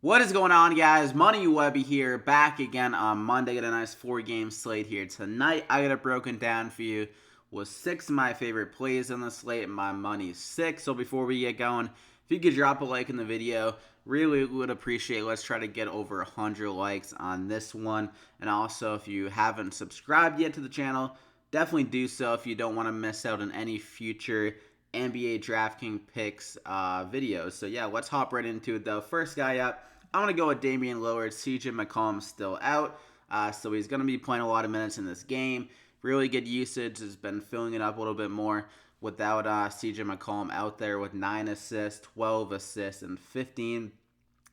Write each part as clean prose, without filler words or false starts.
What is going on, guys? Money Webby here, back again on Monday. Got a nice 4-game slate here tonight. I got it broken down for you with 6 of my favorite plays on the slate, and my money's 6. So before we get going, if you could drop a like in the video, really would appreciate it. Let's try to get over 100 likes on this one. And also, if you haven't subscribed yet to the channel, definitely do so if you don't want to miss out on any future NBA DraftKings picks videos. So yeah, let's hop right into it though. First guy up, I'm going to go with Damian Lillard. CJ McCollum's still out, so he's going to be playing a lot of minutes in this game. Really good usage, has been filling it up a little bit more without CJ McCollum out there with 9 assists, 12 assists, and 15.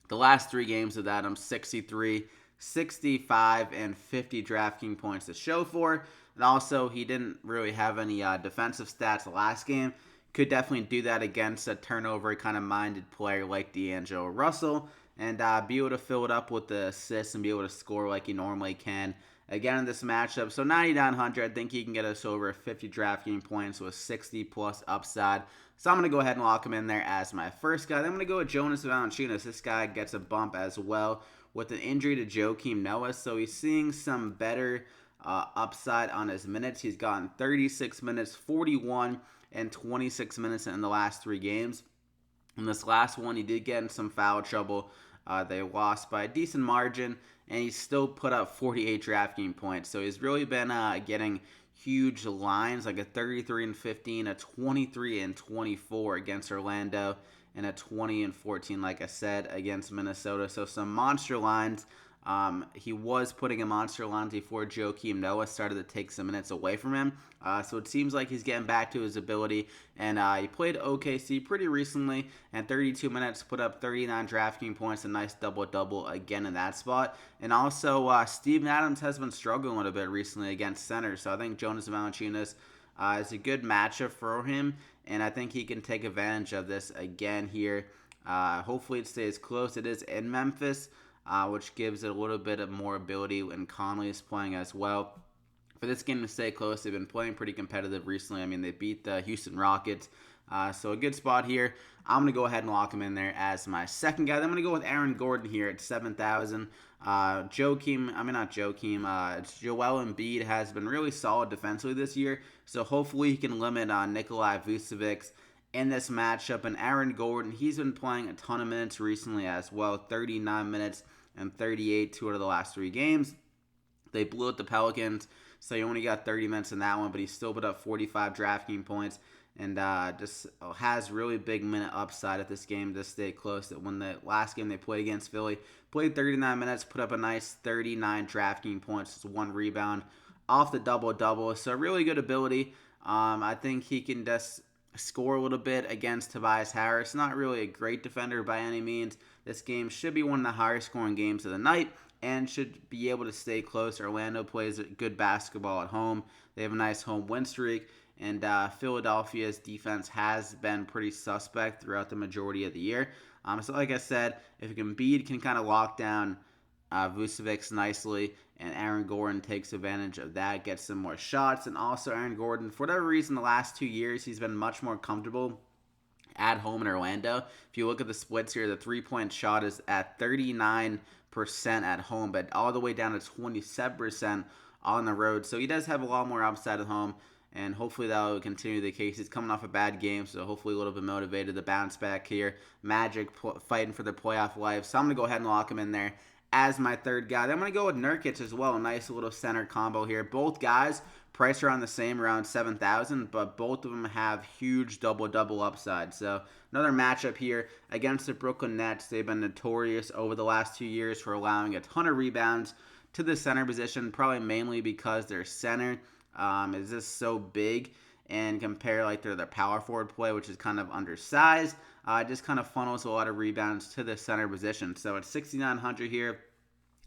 The last 3 games of that, I'm 63, 65, and 50 DraftKings points to show for. And also, he didn't really have any defensive stats the last game. Could definitely do that against a turnover kind of minded player like D'Angelo Russell, and be able to fill it up with the assists and be able to score like he normally can again in this matchup. So 9,900, I think he can get us over 50 DraftKings points with 60 plus upside. So I'm going to go ahead and lock him in there as my first guy. Then I'm going to go with Jonas Valanciunas. This guy gets a bump as well with an injury to Joakim Noah, so he's seeing some better upside on his minutes. He's gotten 36 minutes, 41, and 26 minutes in the last 3 games. In this last one, he did get in some foul trouble. They lost by a decent margin, and he still put up 48 DraftKings points. So he's really been getting huge lines, like a 33 and 15, a 23 and 24 against Orlando, and a 20 and 14, like I said, against Minnesota. So some monster lines. He was putting a monster line before Joakim Noah started to take some minutes away from him. So it seems like he's getting back to his ability. And he played OKC pretty recently, and 32 minutes, put up 39 DraftKings points, a nice double-double again in that spot. And also, Steven Adams has been struggling a little bit recently against center. So I think Jonas Valanciunas is a good matchup for him, and I think he can take advantage of this again here. Hopefully it stays close. It is in Memphis, which gives it a little bit of more ability, and Conley is playing as well. For this game to stay close, they've been playing pretty competitive recently. I mean, they beat the Houston Rockets, so a good spot here. I'm going to go ahead and lock him in there as my second guy. Then I'm going to go with Aaron Gordon here at 7,000. It's Joel Embiid has been really solid defensively this year, so hopefully he can limit Nikolai Vucevic in this matchup. And Aaron Gordon, he's been playing a ton of minutes recently as well, 39 minutes and 38 2 out of the last 3 games. They blew out the Pelicans, so he only got 30 minutes in that one, but he still put up 45 DraftKings points, and just has really big minute upside at this game to stay close. That when the last game they played against Philly, played 39 minutes, put up a nice 39 DraftKings points, just 1 rebound off the double-double. So really good ability. I think he can just score a little bit against Tobias Harris. Not really a great defender by any means. This game should be one of the higher scoring games of the night and should be able to stay close. Orlando plays good basketball at home. They have a nice home win streak, and Philadelphia's defense has been pretty suspect throughout the majority of the year. So like I said, if Embiid can kind of lock down Vucevic nicely, and Aaron Gordon takes advantage of that, gets some more shots. And also Aaron Gordon, for whatever reason, the last 2 years, he's been much more comfortable at home in Orlando. If you look at the splits here, the 3-point shot is at 39% at home, but all the way down to 27% on the road. So he does have a lot more upside at home, and hopefully that will continue the case. He's coming off a bad game, so hopefully a little bit motivated to bounce back here. Magic fighting for their playoff life. So I'm going to go ahead and lock him in there as my third guy. Then I'm going to go with Nurkic as well. A nice little center combo here. Both guys priced around the same, around 7,000, but both of them have huge double-double upside. So another matchup here against the Brooklyn Nets. They've been notorious over the last 2 years for allowing a ton of rebounds to the center position, probably mainly because their center is just so big, and compare like their power forward play, which is kind of undersized. Just kind of funnels a lot of rebounds to the center position. So at 6,900 here,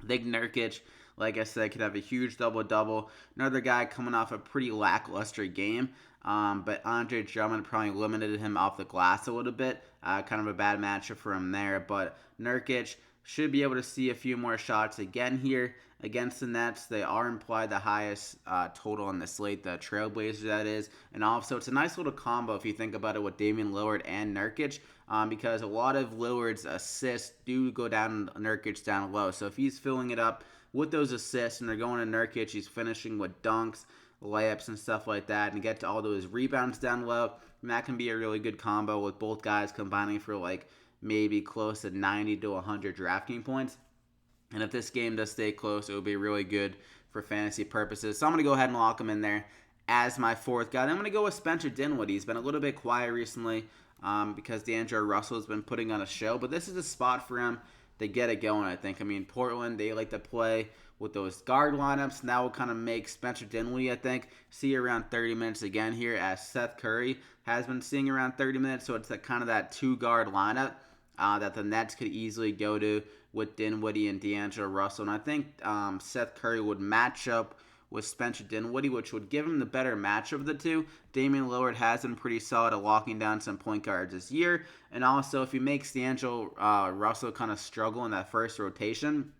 I think Nurkic, like I said, could have a huge double-double. Another guy coming off a pretty lackluster game, but Andre Drummond probably limited him off the glass a little bit. Kind of a bad matchup for him there, but Nurkic should be able to see a few more shots again here. against the Nets. They are implied the highest total on the slate, the Trailblazers, that is. And also, it's a nice little combo if you think about it with Damian Lillard and Nurkic, because a lot of Lillard's assists do go down Nurkic down low. So if he's filling it up with those assists and they're going to Nurkic, he's finishing with dunks, layups, and stuff like that, and get to all those rebounds down low. And that can be a really good combo with both guys combining for like maybe close to 90 to 100 DraftKings points. And if this game does stay close, it will be really good for fantasy purposes. So I'm going to go ahead and lock him in there as my fourth guy. Then I'm going to go with Spencer Dinwiddie. He's been a little bit quiet recently because D'Angelo Russell has been putting on a show. But this is a spot for him to get it going, I think. I mean, Portland, they like to play with those guard lineups. And that will kind of make Spencer Dinwiddie, I think, see around 30 minutes again here, as Seth Curry has been seeing around 30 minutes. So it's kind of that two-guard lineup that the Nets could easily go to with Dinwiddie and D'Angelo Russell. And I think Seth Curry would match up with Spencer Dinwiddie, which would give him the better matchup of the two. Damian Lillard has been pretty solid at locking down some point guards this year. And also, if he makes D'Angelo Russell kind of struggle in that first rotation,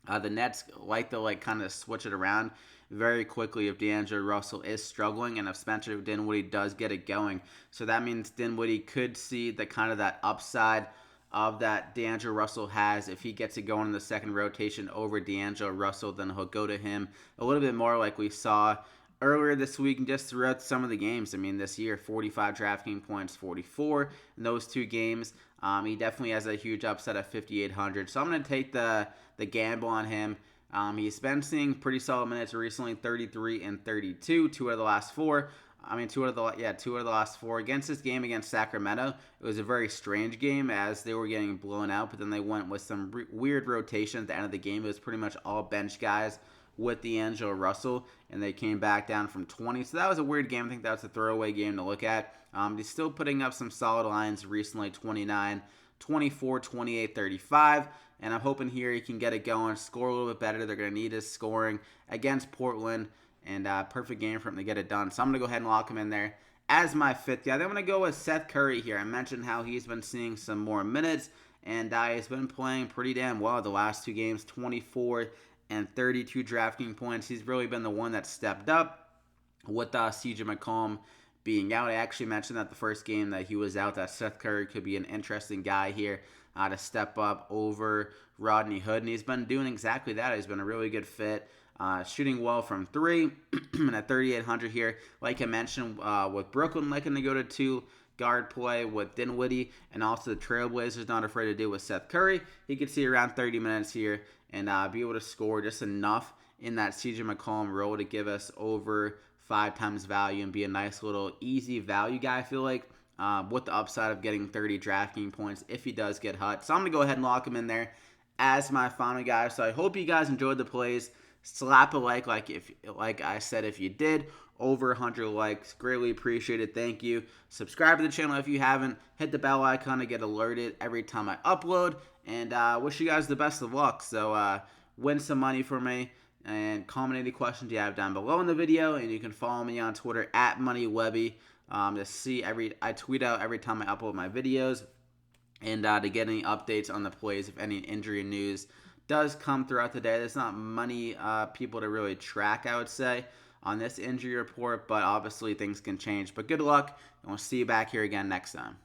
the Nets like to kind of switch it around very quickly if D'Angelo Russell is struggling and if Spencer Dinwiddie does get it going. So that means Dinwiddie could see the kind of that upside of that D'Angelo Russell has. If he gets it going in the second rotation over D'Angelo Russell, then he'll go to him a little bit more like we saw earlier this week and just throughout some of the games. I mean, this year, 45 DraftKings points, 44 in those two games. He definitely has a huge upset at 5,800. So I'm going to take the gamble on him. He's been seeing pretty solid minutes recently, 33 and 32, two out of the last four. Two out of the last four. Against this game against Sacramento, it was a very strange game as they were getting blown out, but then they went with some weird rotation at the end of the game. It was pretty much all bench guys with D'Angelo Russell, and they came back down from 20. So that was a weird game. I think that was a throwaway game to look at. He's still putting up some solid lines recently, 29, 24, 28, 35. And I'm hoping here he can get it going, score a little bit better. They're going to need his scoring against Portland. And perfect game for him to get it done. So I'm going to go ahead and lock him in there as my fifth guy. Then I'm going to go with Seth Curry here. I mentioned how he's been seeing some more minutes. And he's been playing pretty damn well the last two games, 24 and 32 DraftKings points. He's really been the one that stepped up with CJ McCollum being out. I actually mentioned that the first game that he was out, that Seth Curry could be an interesting guy here to step up over Rodney Hood. And he's been doing exactly that. He's been a really good fit. Shooting well from three and at 3,800 here. Like I mentioned, with Brooklyn liking to go to two guard play with Dinwiddie, and also the Trailblazers not afraid to do with Seth Curry. He could see around 30 minutes here and be able to score just enough in that CJ McCollum role to give us over 5 times value and be a nice little easy value guy, I feel like, with the upside of getting 30 DraftKings points if he does get hot. So I'm going to go ahead and lock him in there as my final guy. So I hope you guys enjoyed the plays. Slap a like I said, if you did. Over 100 likes, greatly appreciated. Thank you. Subscribe to the channel if you haven't. Hit the bell icon to get alerted every time I upload. And wish you guys the best of luck. So win some money for me. And comment any questions you have down below in the video. And you can follow me on Twitter at MoneyWebby to see I tweet out every time I upload my videos. And to get any updates on the plays, if any injury news does come throughout the day. There's not many people to really track, I would say, on this injury report, but obviously things can change. But good luck, and we'll see you back here again next time.